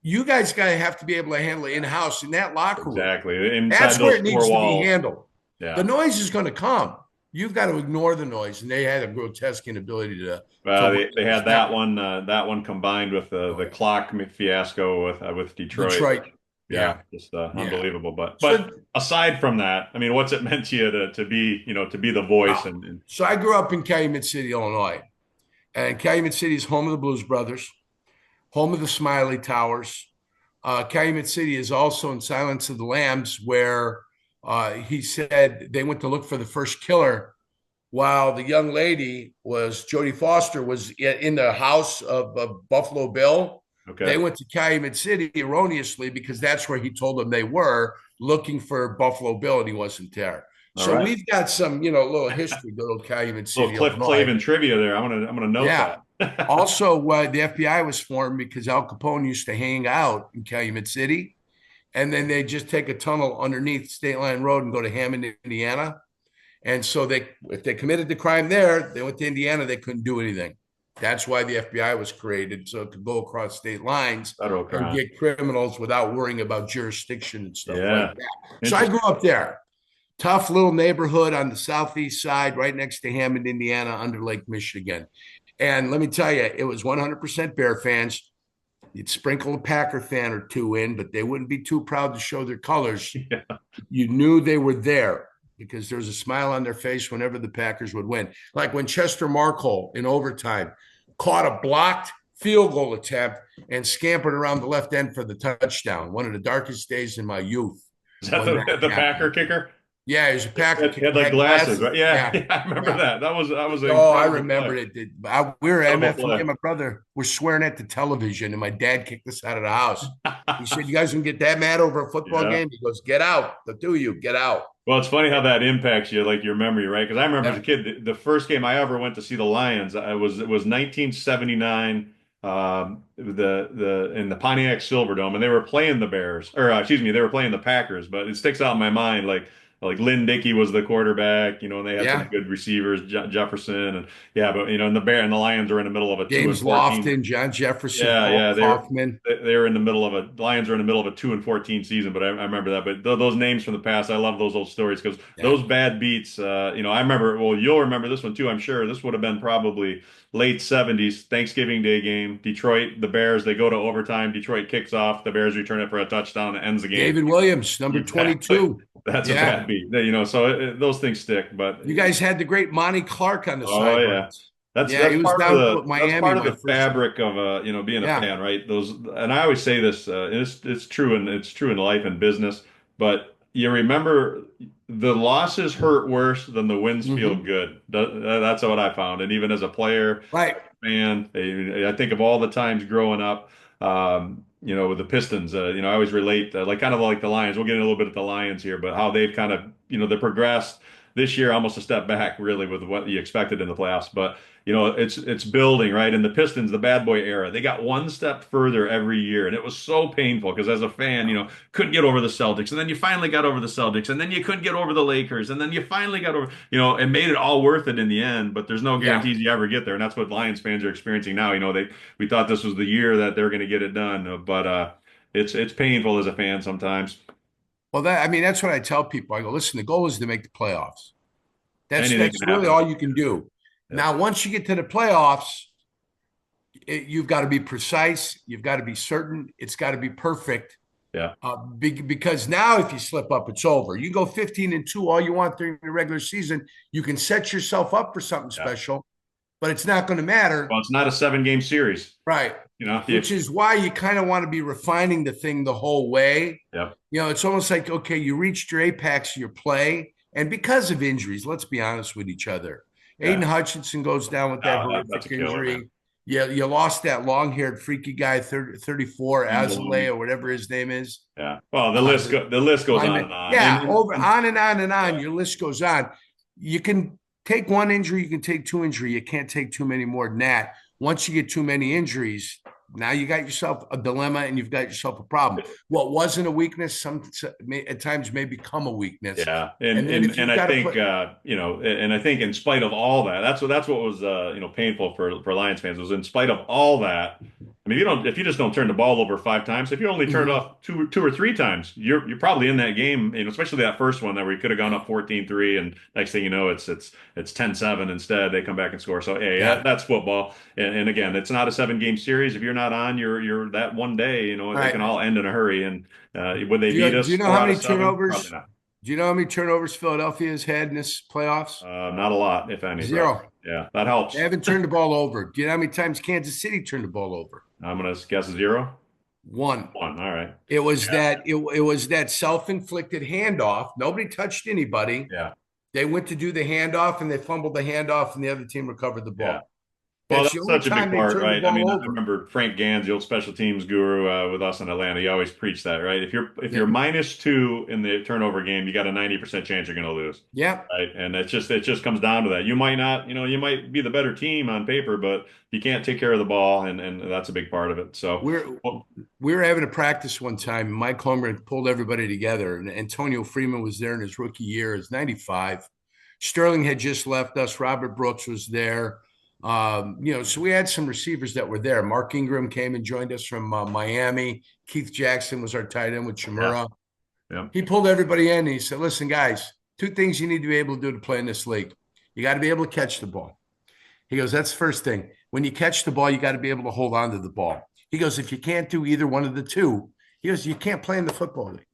You guys got to have to be able to handle it in house in that locker room.
exactly. Inside
That's where
those
it
four
needs to be
walls.
handled. The
Yeah.
noise is going to come. You've got to ignore the noise, and they had a grotesque inability to
They had that one combined with the clock fiasco with Detroit.
Detroit.
Yeah,
Yeah,
just
yeah.
unbelievable. But
So,
aside from that, I mean, what's it meant to you to be the voice and
so I grew up in Calumet City, Illinois, and Calumet City is home of the Blues Brothers, home of the Smiley Towers. Calumet City is also in Silence of the Lambs, where he said they went to look for the first killer while the young lady was Jodie Foster was in the house of Buffalo Bill. They
okay,
went to Calumet City erroneously because that's where he told them they were looking for Buffalo Bill, and he wasn't there.
all
So
right.
we've got some, little history, good old Calumet
Little
City,
Cliff
Illinois.
Clavin trivia there. I'm gonna note
Yeah.
that.
Also, the FBI was formed because Al Capone used to hang out in Calumet City, and then they just take a tunnel underneath State Line Road and go to Hammond, Indiana. And so if they committed the crime there, they went to Indiana, they couldn't do anything. That's why the FBI was created, so it could go across state lines
Federal
and
crime.
get criminals without worrying about jurisdiction and stuff like
Yeah,
that. So I grew
interesting.
up there. Tough little neighborhood on the southeast side, right next to Hammond, Indiana, under Lake Michigan. And let me tell you, it was 100% Bear fans. You'd sprinkle a Packer fan or two in, but they wouldn't be too proud to show their colors.
Yeah.
You knew they were there because there was a smile on their face whenever the Packers would win. Like when Chester Markle in overtime caught a blocked field goal attempt and scampered around the left end for the touchdown. One of the darkest days in my youth.
Is that
When that
the Packer
happened.
kicker?
Yeah, he was a
He
Packer
had
kicker,
like
had
glasses, right?
glasses.
Yeah,
Yeah,
yeah, I remember
yeah.
that. That was an
Oh, I
incredible
remember
play.
it. We were
Incredible
MF, me
play.
and my brother were swearing at the television, and my dad kicked us out of the house. He said, "You guys can get that mad over a football
Yeah.
game?" He goes, "Get out. The two of you, get out."
Well, it's funny how that impacts you, like your memory, right? Because I remember as a
Yeah.
kid, the first game I ever went to see the Lions, it was 1979. in the Pontiac Silverdome, and they were playing the Bears, or excuse me, they were playing the Packers. But it sticks out in my mind, like Lynn Dickey was the quarterback, and they had some
Yeah.
good receivers, Jefferson, and yeah, but and the Lions are in the middle of a 2 and
James
14.
Lofton, John Jefferson,
Yeah,
Paul
yeah,
Kaufman.
they were in the middle of the Lions are in the middle of a 2 and 14 season, but I remember that. But those names from the past, I love those old stories because
Yeah.
those bad beats. I remember. Well, you'll remember this one too. I'm sure this would have been probably late '70s Thanksgiving Day game. Detroit, the Bears, they go to overtime. Detroit kicks off. The Bears return it for a touchdown and ends the game.
David Williams, number
Exactly.
22.
That's a
Yeah.
bad beat. So those things stick. But
You guys had the great Monty Clark on the
oh yeah.
sidelines.
That's
Yeah, he
that's
was
part of
down with
that's
Miami
part of
my
the
first year.
fabric of being a
Yeah.
fan, right? Those, and I always say this, it's true, and it's true in life and business, but you remember the losses hurt worse than the wins feel
Hmm.
good. That's what I found. And even as a player,
Right.
fan, I think of all the times growing up, with the Pistons, I always relate, like kind of like the Lions. We'll get in a little bit at the Lions here, but how they've kind of, they progressed this year, almost a step back, really, with what you expected in the playoffs. But it's building, right? And the Pistons, the bad boy era, they got one step further every year, and it was so painful because as a fan, couldn't get over the Celtics, and then you finally got over the Celtics, and then you couldn't get over the Lakers, and then you finally got over, and made it all worth it in the end. But there's no
Yeah.
guarantees you ever get there, and that's what Lions fans are experiencing now. We thought this was the year that they're going to get it done, but it's painful as a fan sometimes.
Well, that's what I tell people. I go, listen, the goal is to make the playoffs.
Anything
That's
can
really
happen.
all you can do.
Yeah,
Now, once you get to the playoffs, you've got to be precise. You've got to be certain. It's got to be perfect.
yeah,
Because now, if you slip up, it's over. You go 15-2 all you want during the regular season. You can set yourself up for something
yeah.
special, but it's not going to matter.
Well, it's not a 7 game series.
Right.
You,
Which is why you kind of want to be refining the thing the whole way.
yeah,
It's almost like, okay, you reached your apex of your play. And because of injuries, let's be honest with each other. Aiden
yeah.
Hutchinson goes down with that
That's
horrific
a killer, man.
injury. Yeah, you lost that long-haired freaky guy, 34, Azalea, or whatever his name is.
Yeah. Well, the list goes on and on.
Yeah, over on and on and on. Your list goes on. You can take one injury, you can take two injury. You can't take too many more than that. Once you get too many injuries, now you got yourself a dilemma and you've got yourself a problem. What wasn't a weakness, at times may become a weakness.
Yeah, and I think and I think in spite of all that, that's what was painful for Lions fans was in spite of all that. I mean, if you just don't turn the ball over 5 times, if you only turn it off two or three times, you're probably in that game. Especially that first one that we could have gone up 14-3, and next thing you know, it's 10-7 instead. They come back and score. So hey,
Yeah.
that's football. And again, it's not a 7 game series. If you're not on, you're that one day. They can all end in a hurry. And would they beat us?
Do you know
4
how
out
many
of 7?
turnovers?
Probably not.
Do you know how many turnovers Philadelphia has had in this playoffs?
Not a lot, if any.
Zero.
Probably. Yeah, that helps.
They haven't turned the ball over. Do you know how many times Kansas City turned the ball over?
I'm gonna guess 0.
One.
One. All right.
It was
Yeah.
it was that self-inflicted handoff. Nobody touched anybody.
Yeah.
They went to do the handoff and they fumbled the handoff and the other team recovered the ball.
Yeah. Well,
That's
that's
the only
such a big
time they
part,
turned the
right? I
ball
mean, I
over.
remember Frank Gans, the old special teams guru with us in Atlanta. He always preached that, right? If you're -2 in the turnover game, you got a 90% chance you're going to lose,
Yeah.
right? And it just comes down to that. You might not, you might be the better team on paper, but you can't take care of the ball, and that's a big part of it. So
We were having a practice one time. Mike Holmgren pulled everybody together, and Antonio Freeman was there in his rookie year, as 95. Sterling had just left us. Robert Brooks was there. So we had some receivers that were there. Mark Ingram came and joined us from Miami. Keith Jackson was our tight end with Chimura.
yeah.
He pulled everybody in and he said, listen, guys, 2 things you need to be able to do to play in this league. You got to be able to catch the ball. He goes, that's the first thing. When you catch the ball, you got to be able to hold on to the ball. He goes, if you can't do either one of the two, he goes, you can't play in the football league.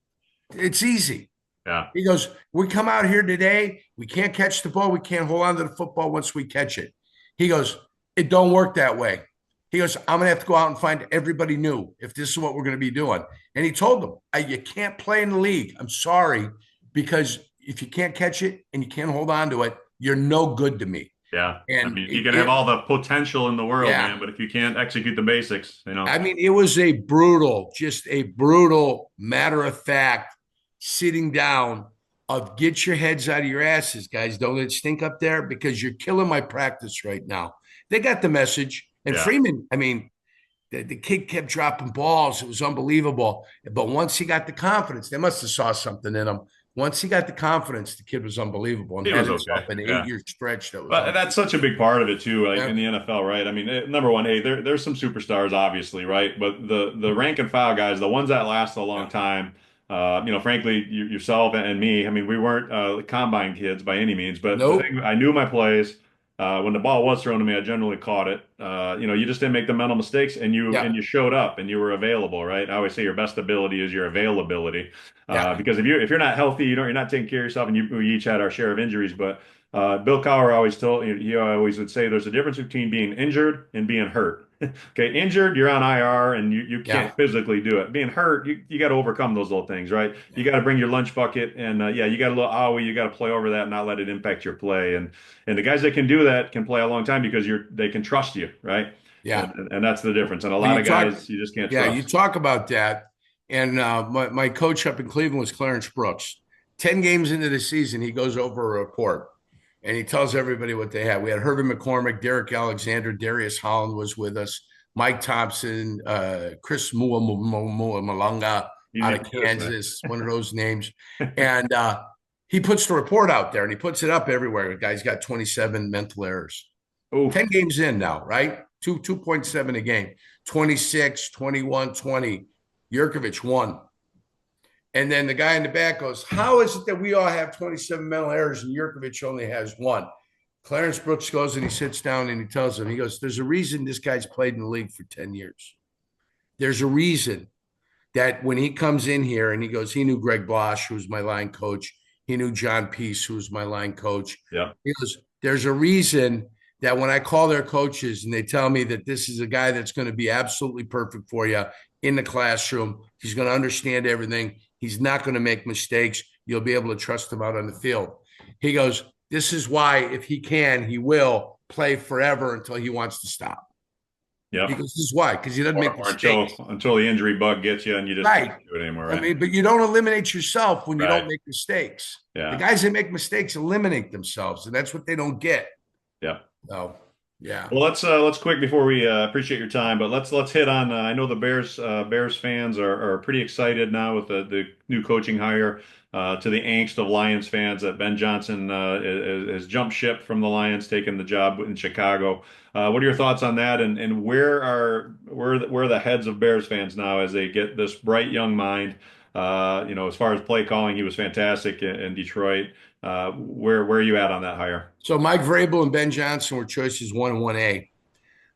It's easy.
Yeah.
He goes, we come out here today, we can't catch the ball, we can't hold on to the football once we catch it. He goes, it don't work that way. He goes, I'm going to have to go out and find everybody new if this is what we're going to be doing. And he told them, you can't play in the league. I'm sorry, because if you can't catch it and you can't hold on to it, you're no good to me.
Yeah.
And
I mean, you can have all the potential in the world, man, but if you can't execute the basics,
I mean, it was just a brutal matter of fact sitting down of get your heads out of your asses, guys. Don't let it stink up there because you're killing my practice right now. They got the message. And
Yeah.
Freeman, I mean, The kid kept dropping balls. It was unbelievable. But once he got the confidence, they must have saw something in him. Once he got the confidence, the kid was unbelievable and
He
had
was okay.
himself an
Yeah.
8-year stretch that was
But
unbelievable.
that's such a big part of it too, like
Yeah.
in the NFL, right? I mean, number one, hey, there's some superstars, obviously, right? But the rank and file guys, the ones that last a long time, frankly, yourself and me, I mean, we weren't combine kids by any means, but the thing,
Nope.
I knew my plays. When the ball was thrown to me, I generally caught it. You just didn't make the mental mistakes, and
Yeah.
you showed up and you were available, right? I always say your best ability is your availability,
Yeah.
because if you're not healthy, you're not taking care of yourself, and we each had our share of injuries, but. Bill Cowher always told he always would say there's a difference between being injured and being hurt. Okay, injured, you're on IR and you can't
Yeah.
physically do it. Being hurt, you got to overcome those little things, right? You got to bring your lunch bucket and yeah, you got a little owie, you got to play over that and not let it impact your play. And the guys that can do that can play a long time because they can trust you, right?
Yeah.
And that's the difference. And a
Well,
lot of guys you just can't
you
trust.
talk about that. And my coach up in Cleveland was Clarence Brooks. 10 games into the season, he goes over a report and he tells everybody what they had. We had Herbie McCormick, Derek Alexander, Darius Holland was with us, Mike Thompson, Chris Malunga
You
out
need
of
to say.
Kansas, one of those names. And he puts the report out there and he puts it up everywhere. The guy's got 27 mental errors.
Oof.
10 games in now, right? 2.7 a game, 26, 21, 20. Jurkovic won. And then the guy in the back goes, how is it that we all have 27 mental errors and Jurkovic only has one? Clarence Brooks goes and he sits down and he tells him, he goes, there's a reason this guy's played in the league for 10 years. There's a reason that when he comes in here and he goes, he knew Greg Blosh, who was my line coach. He knew John Peace, who was my line coach.
Yeah.
He goes, there's a reason that when I call their coaches and they tell me that this is a guy that's going to be absolutely perfect for you in the classroom, he's going to understand everything. He's not going to make mistakes. You'll be able to trust him out on the field. He goes, this is why if he can, he will play forever until he wants to stop.
Yeah.
Because this is why, because he doesn't make mistakes.
Until the injury bug gets you and you just can't do it anymore, right?
I mean, but you don't eliminate yourself when you don't make mistakes.
Yeah.
The guys that make mistakes eliminate themselves, and that's what they don't get.
Yeah.
So, yeah.
Well, let's quick before we appreciate your time, but let's hit on. I know the Bears fans are pretty excited now with the new coaching hire. To the angst of Lions fans that Ben Johnson has jumped ship from the Lions, taking the job in Chicago. What are your thoughts on that? And where are the heads of Bears fans now as they get this bright young mind? As far as play calling, he was fantastic in Detroit. Where are you at on that hire?
So Mike Vrabel and Ben Johnson were choices 1 and 1A.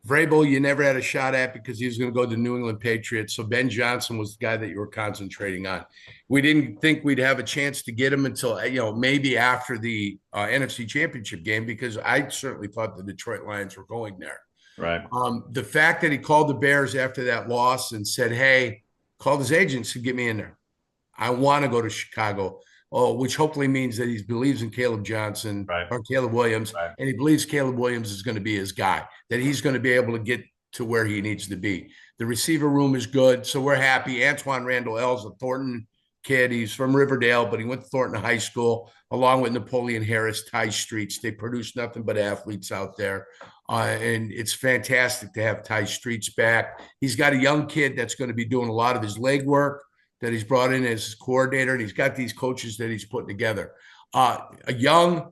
Vrabel, you never had a shot at because he was going to go to the New England Patriots. So Ben Johnson was the guy that you were concentrating on. We didn't think we'd have a chance to get him until, maybe after the NFC Championship game, because I certainly thought the Detroit Lions were going there.
Right.
The fact that he called the Bears after that loss and said, hey, called his agents to get me in there. I want to go to Chicago. Which hopefully means that he believes in Caleb Johnson or Caleb Williams, and he believes Caleb Williams is going to be his guy, that he's going to be able to get to where he needs to be. The receiver room is good, so we're happy. Antoine Randall L's a Thornton kid. He's from Riverdale, but he went to Thornton High School along with Napoleon Harris, Ty Streets. They produce nothing but athletes out there, and it's fantastic to have Ty Streets back. He's got a young kid that's going to be doing a lot of his leg work that he's brought in as his coordinator, and he's got these coaches that he's putting together. A young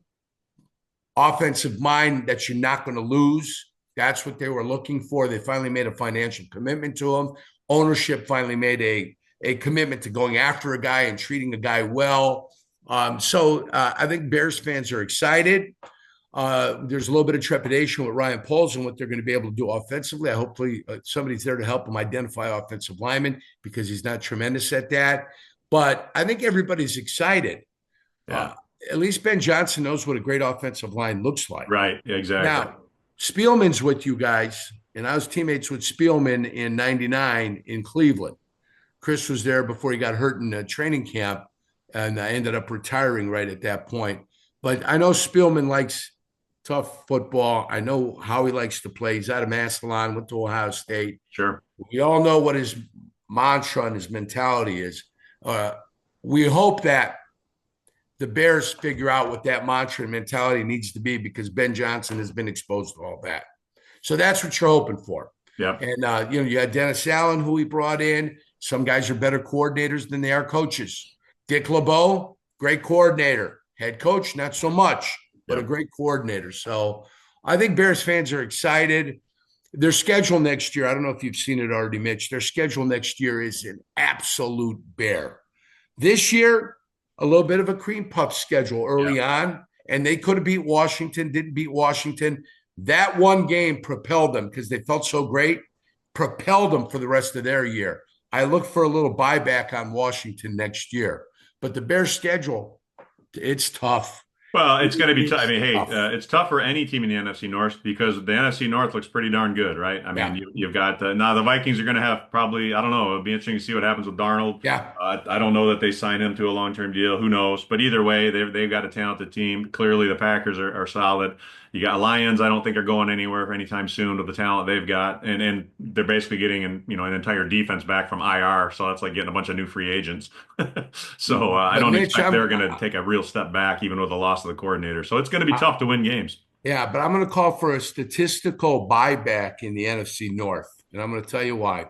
offensive mind that you're not going to lose. That's what they were looking for. They finally made a financial commitment to him. Ownership finally made a commitment to going after a guy and treating a guy well. So I think Bears fans are excited. There's a little bit of trepidation with Ryan Poles and what they're going to be able to do offensively. Hopefully somebody's there to help him identify offensive linemen because he's not tremendous at that. But I think everybody's excited.
Yeah.
At least Ben Johnson knows what a great offensive line looks like.
Right. Exactly.
Now, Spielman's with you guys, and I was teammates with Spielman in '99 in Cleveland. Chris was there before he got hurt in training camp, and I ended up retiring right at that point. But I know Spielman likes tough football. I know how he likes to play. He's out of Massillon, went to Ohio State.
Sure.
We all know what his mantra and his mentality is. We hope that the Bears figure out what that mantra and mentality needs to be because Ben Johnson has been exposed to all that. So that's what you're hoping for.
Yep.
And, you got Dennis Allen, who he brought in. Some guys are better coordinators than they are coaches. Dick LeBeau, great coordinator. Head coach, not so much, but a
Yep.
great coordinator. So I think Bears fans are excited. Their schedule next year, I don't know if you've seen it already, Mitch. Their schedule next year is an absolute bear. This year, a little bit of a cream puff schedule early on, and they could have beat Washington, didn't beat Washington. That one game propelled them because they felt so great, propelled them for the rest of their year. I look for a little buyback on Washington next year. But the Bears schedule, it's tough.
Well, it's going to be tough. I mean, hey,
Tough.
it's tough for any team in the NFC North because the NFC North looks pretty darn good, right? I mean,
Yeah.
you've got now the Vikings are going to have probably, I don't know, it'll be interesting to see what happens with Darnold.
Yeah.
I don't know that they sign him to a long-term deal. Who knows? But either way, they've got a talented team. Clearly, the Packers are solid. You got Lions. I don't think are going anywhere anytime soon with the talent they've got, and they're basically getting an entire defense back from IR. So that's like getting a bunch of new free agents. So I
But
don't
Mitch,
expect they're going to take a real step back, even with the loss of the coordinator. So it's going to be tough to win games.
yeah, but I'm going to call for a statistical buyback in the NFC North, and I'm going to tell you why.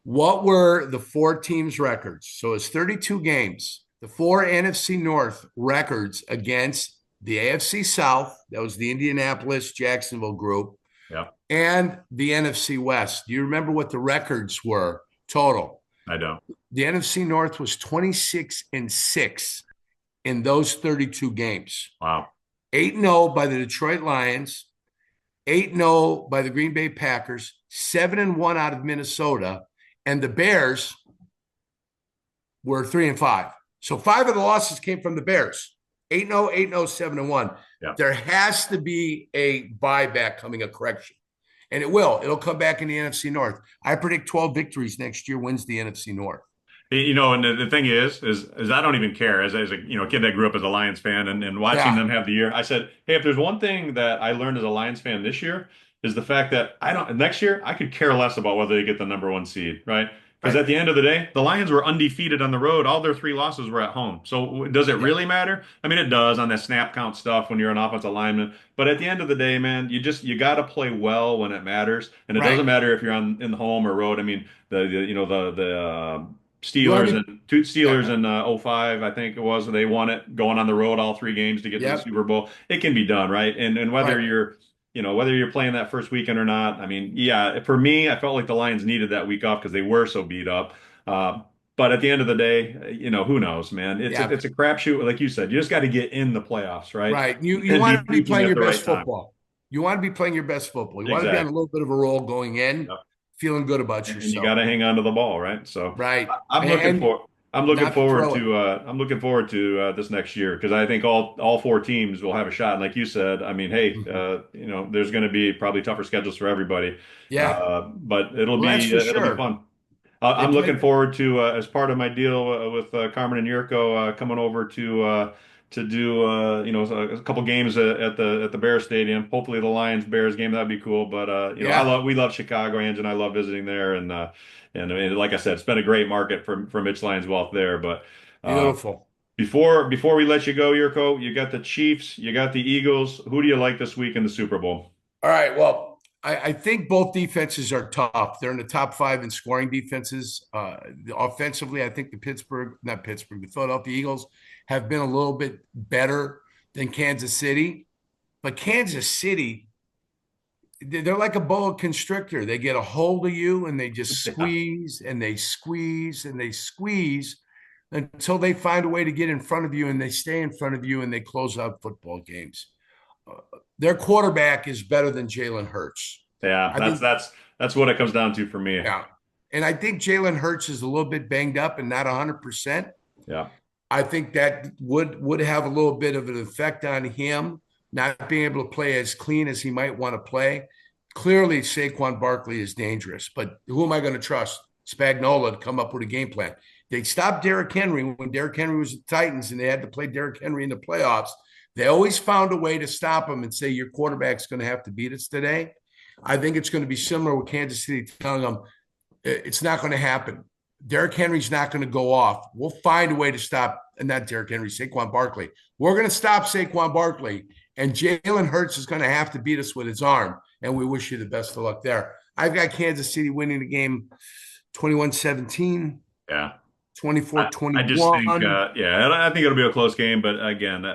What were the four teams' records? So it's 32 games. The four NFC North records against the AFC South, that was the Indianapolis, Jacksonville group,
Yeah,
and the NFC West. Do you remember what the records were total?
I don't.
The NFC North was 26-6 in those 32 games.
Wow.
8-0 by the Detroit Lions, 8-0 by the Green Bay Packers, 7-1 out of Minnesota, and the Bears were 3-5. So 5 of the losses came from the Bears. 8-0, 8-0, 7-1.
Yeah.
There has to be a buyback coming, a correction. And it will. It'll come back in the NFC North. I predict 12 victories next year wins the NFC North.
And the thing is I don't even care as a kid that grew up as a Lions fan and watching them have the year. I said, hey, if there's one thing that I learned as a Lions fan this year is the fact that next year I could care less about whether they get the number one seed, right? Because at the end of the day, the Lions were undefeated on the road. All their 3 losses were at home. So does it really matter? I mean, it does on that snap count stuff when you're an offensive lineman. But at the end of the day, man, you got to play well when it matters, and it doesn't matter if you're in the home or road. I mean, the Steelers in 05, I think it was. They won it going on the road all 3 games to get to the Super Bowl. It can be done, right? And whether you're playing that first weekend or not, I mean, yeah, for me, I felt like the Lions needed that week off because they were so beat up. But at the end of the day, who knows, man? It's a crapshoot, like you said. You just got to get in the playoffs, right?
Right. You want to be playing your best football. You want to be playing your best football. You want to be on a little bit of a roll going in. Yep. Feeling good about yourself.
And you got to hang on to the ball, right? So
right.
I'm looking forward to this next year because I think all 4 teams will have a shot. And like you said, I mean, hey, there's going to be probably tougher schedules for everybody.
Yeah.
But it'll be fun. I'm looking forward to as part of my deal with Carmen and Yurko coming over to do a couple games at the Bears Stadium. Hopefully the Lions Bears game, that'd be cool. But we love Chicago. Ange and I love visiting there, and like I said, it's been a great market for Mitch Lyons Wealth there. But
beautiful.
Before we let you go, Yurko, you got the Chiefs, you got the Eagles. Who do you like this week in the Super Bowl?
All right. Well, I think both defenses are tough. They're in the top 5 in scoring defenses. Offensively, I think the Philadelphia Eagles have been a little bit better than Kansas City. But Kansas City, they're like a boa constrictor. They get a hold of you and they just squeeze and they squeeze and they squeeze until they find a way to get in front of you, and they stay in front of you and they close out football games. Their quarterback is better than Jalen Hurts.
Yeah, that's what it comes down to for me.
Yeah. And I think Jalen Hurts is a little bit banged up and not 100%.
Yeah.
I think that would have a little bit of an effect on him not being able to play as clean as he might want to play. Clearly, Saquon Barkley is dangerous, but who am I going to trust? Spagnuolo to come up with a game plan. They stopped Derrick Henry when Derrick Henry was at the Titans and they had to play Derrick Henry in the playoffs. They always found a way to stop him and say, your quarterback's going to have to beat us today. I think it's going to be similar with Kansas City telling them it's not going to happen. Derrick Henry's not going to go off. We'll find a way to stop, and not Derrick Henry, Saquon Barkley. We're going to stop Saquon Barkley, and Jalen Hurts is going to have to beat us with his arm, and we wish you the best of luck there. I've got Kansas City winning the game 21-17,
Yeah. I just think,
24-21.
yeah, I think it'll be a close game. But again,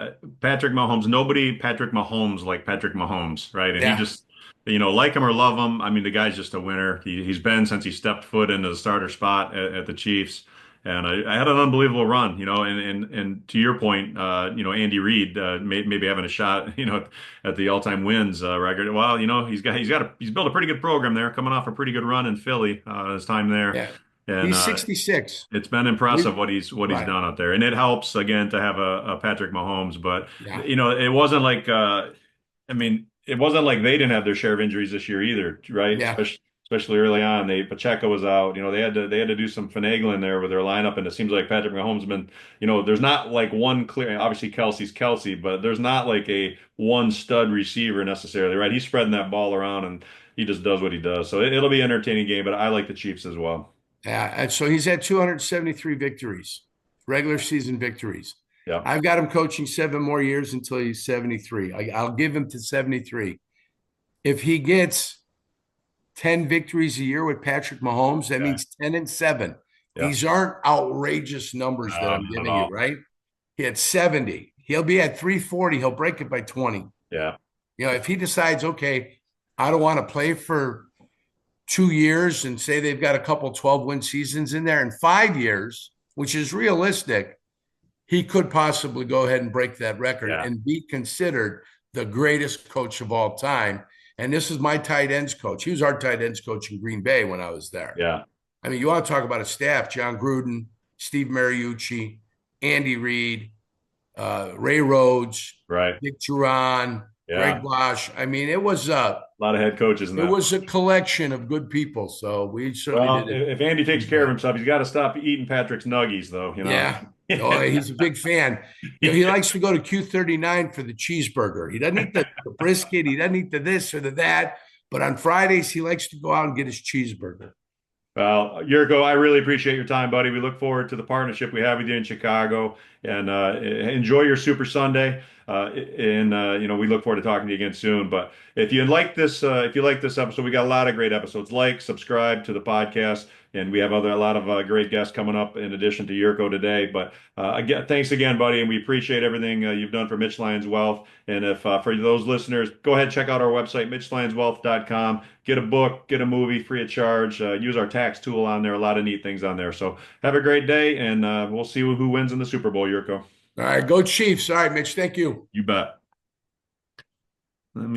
Patrick Mahomes, nobody Patrick Mahomes like Patrick Mahomes, right? And he
Yeah,
just, like him or love him. I mean, the guy's just a winner. He's been since he stepped foot into the starter spot at the Chiefs. And I had an unbelievable run, and to your point, Andy Reid maybe having a shot, at the all-time wins record. Well, he's built a pretty good program there, coming off a pretty good run in Philly, his time there,
yeah.
and
He's 66.
it's been impressive what he's
Right.
done out there, and it helps again to have a Patrick Mahomes. But
Yeah.
it wasn't like I mean, it wasn't like they didn't have their share of injuries this year either, right?
Yeah.
Especially early on, Pacheco was out. They had to do some finagling there with their lineup, and it seems like Patrick Mahomes been. There's not like one clear. Obviously, Kelsey's Kelsey, but there's not like a one stud receiver necessarily, right? He's spreading that ball around, and he just does what he does. So it'll be an entertaining game, but I like the Chiefs as well.
Yeah. And so he's had 273 victories, regular season victories.
Yeah.
I've got him coaching 7 more years until he's 73. I'll give him to 73. If he gets 10 victories a year with Patrick Mahomes, that
Yeah.
means 10-7.
Yeah.
These aren't outrageous numbers that
No,
I'm
not at
giving you,
all.
right? He had 70. He'll be at 340. He'll break it by 20.
Yeah.
If he decides, okay, I don't want to play for 2 years and say they've got a couple 12-win seasons in there in 5 years, which is realistic, he could possibly go ahead and break that record
Yeah.
and be considered the greatest coach of all time. And this is my tight ends coach. He was our tight ends coach in Green Bay when I was there.
Yeah.
I mean, you want to talk about a staff: John Gruden, Steve Mariucci, Andy Reid, Ray Rhodes,
Right.
Dick Duran,
Yeah.
Greg Bosch. I mean, it was a
A lot of head coaches in
it
that.
was a collection of good people. So we certainly
Well,
did it.
if Andy takes care of himself, he's got to stop eating Patrick's nuggies, though,
Yeah. Oh, he's a big fan. He likes to go to Q39 for the cheeseburger. He doesn't eat the brisket. He doesn't eat the this or the that. But on Fridays, he likes to go out and get his cheeseburger.
Well, Yurko, I really appreciate your time, buddy. We look forward to the partnership we have with you in Chicago, and enjoy your Super Sunday. And we look forward to talking to you again soon. But if you like this episode, we got a lot of great episodes. Like, subscribe to the podcast, and we have a lot of great guests coming up in addition to Yurko today. But again, thanks again, buddy, and we appreciate everything you've done for Mitch Lyons Wealth. And if for those listeners, go ahead and check out our website, MitchLyonsWealth.com. Get a book, get a movie free of charge. Use our tax tool on there. A lot of neat things on there. So have a great day, and we'll see who wins in the Super Bowl, Yurko.
All right, go Chiefs. All right, Mitch, thank you.
You bet. Let me